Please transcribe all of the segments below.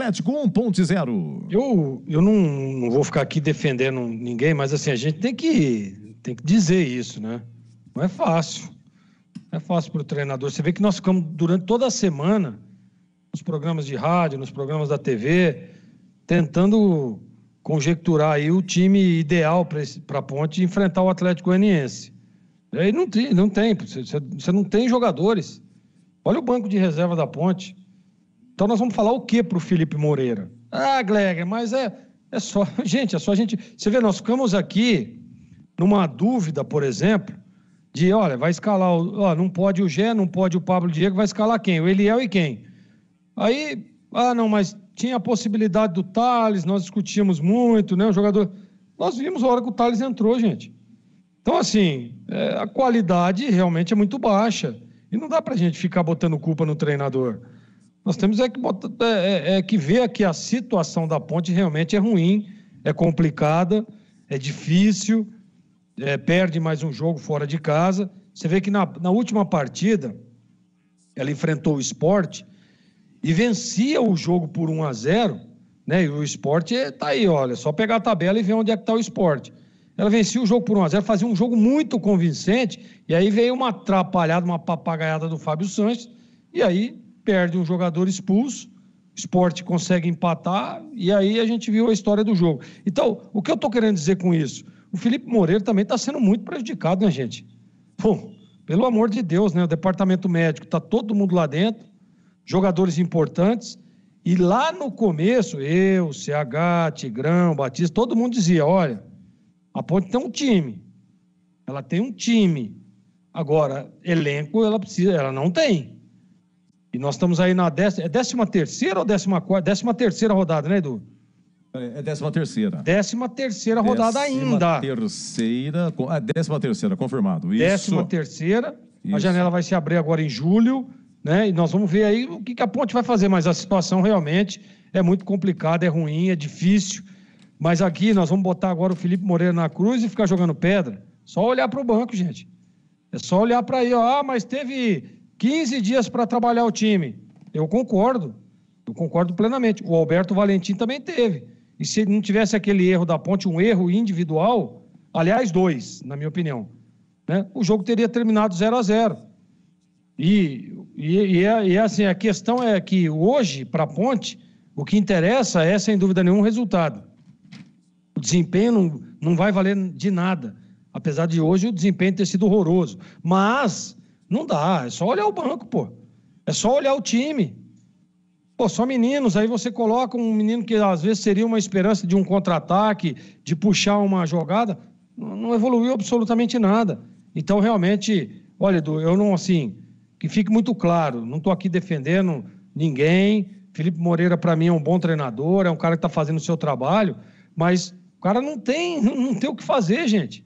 Atlético 1.0. Eu não vou ficar aqui defendendo ninguém, mas assim, a gente tem que dizer isso, né? Não é fácil. Não é fácil para o treinador. Você vê que nós ficamos durante toda a semana, nos programas de rádio, nos programas da TV, tentando conjecturar aí o time ideal para a Ponte enfrentar o Atlético Goianiense. Aí não tem. Você não tem jogadores. Olha o banco de reserva da Ponte. Então nós vamos falar o que para o Felipe Moreira? Gleger, mas é só... Gente, é só a gente... Você vê, nós ficamos aqui numa dúvida, por exemplo, de, olha, vai escalar... não pode o Gé, não pode o Pablo Diego, vai escalar quem? O Eliel e quem? Aí, não, mas tinha a possibilidade do Thales, nós discutimos muito, né, o jogador... Nós vimos a hora que o Thales entrou, gente. Então, assim, a qualidade realmente é muito baixa. E não dá pra gente ficar botando culpa no treinador. Nós temos que ver que a situação da Ponte realmente é ruim, é complicada, é difícil, perde mais um jogo fora de casa. Você vê que na última partida, ela enfrentou o Sport e vencia o jogo por 1-0, né? E o Sport tá aí, olha, só pegar a tabela e ver onde é que tá o Sport. Ela vencia o jogo por 1-0, fazia um jogo muito convincente, e aí veio uma atrapalhada, uma papagaiada do Fábio Sanches, e aí perde um jogador expulso, o Sport consegue empatar, e aí a gente viu a história do jogo. Então, o que eu estou querendo dizer com isso? O Felipe Moreira também está sendo muito prejudicado, né, gente? Pô, pelo amor de Deus, né? O departamento médico, está todo mundo lá dentro, jogadores importantes, e lá no começo, eu, CH, Tigrão, Batista, todo mundo dizia, olha, a Ponte tem um time, ela tem um time, agora, elenco ela não tem. E nós estamos aí na 13ª ou 14ª? 13ª rodada, né, Edu? É 13ª. 13ª rodada ainda. 13ª, confirmado. Isso. 13ª. A janela vai se abrir agora em julho, né? E nós vamos ver aí o que a Ponte vai fazer. Mas a situação realmente é muito complicada, é ruim, é difícil. Mas aqui nós vamos botar agora o Felipe Moreira na cruz e ficar jogando pedra. Só olhar para o banco, gente. É só olhar para aí, ó. Mas teve 15 dias para trabalhar o time. Eu concordo plenamente. O Alberto Valentim também teve. E se não tivesse aquele erro da Ponte, um erro individual, aliás, 2, na minha opinião, né? O jogo teria terminado 0-0. E assim, a questão é que hoje, para a Ponte, o que interessa é, sem dúvida nenhuma, o resultado. O desempenho não vai valer de nada. Apesar de hoje o desempenho ter sido horroroso. Mas não dá, é só olhar o banco, pô. É só olhar o time. Pô, só meninos, aí você coloca um menino que às vezes seria uma esperança de um contra-ataque, de puxar uma jogada, não evoluiu absolutamente nada. Então, realmente, olha, Edu, eu não, assim, que fique muito claro, não estou aqui defendendo ninguém. Felipe Moreira, para mim, é um bom treinador, é um cara que está fazendo o seu trabalho, mas o cara não tem o que fazer, gente.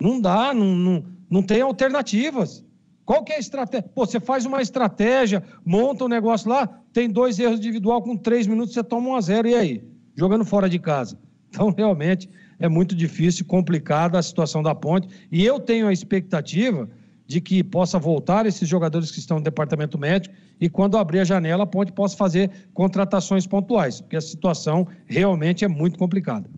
Não dá, não tem alternativas. Qual que é a estratégia? Pô, você faz uma estratégia, monta um negócio lá, tem 2 erros individual, com 3 minutos você toma 1-0, e aí? Jogando fora de casa. Então, realmente, é muito difícil, complicada a situação da Ponte, e eu tenho a expectativa de que possa voltar esses jogadores que estão no departamento médico, e quando abrir a janela, a Ponte possa fazer contratações pontuais, porque a situação realmente é muito complicada.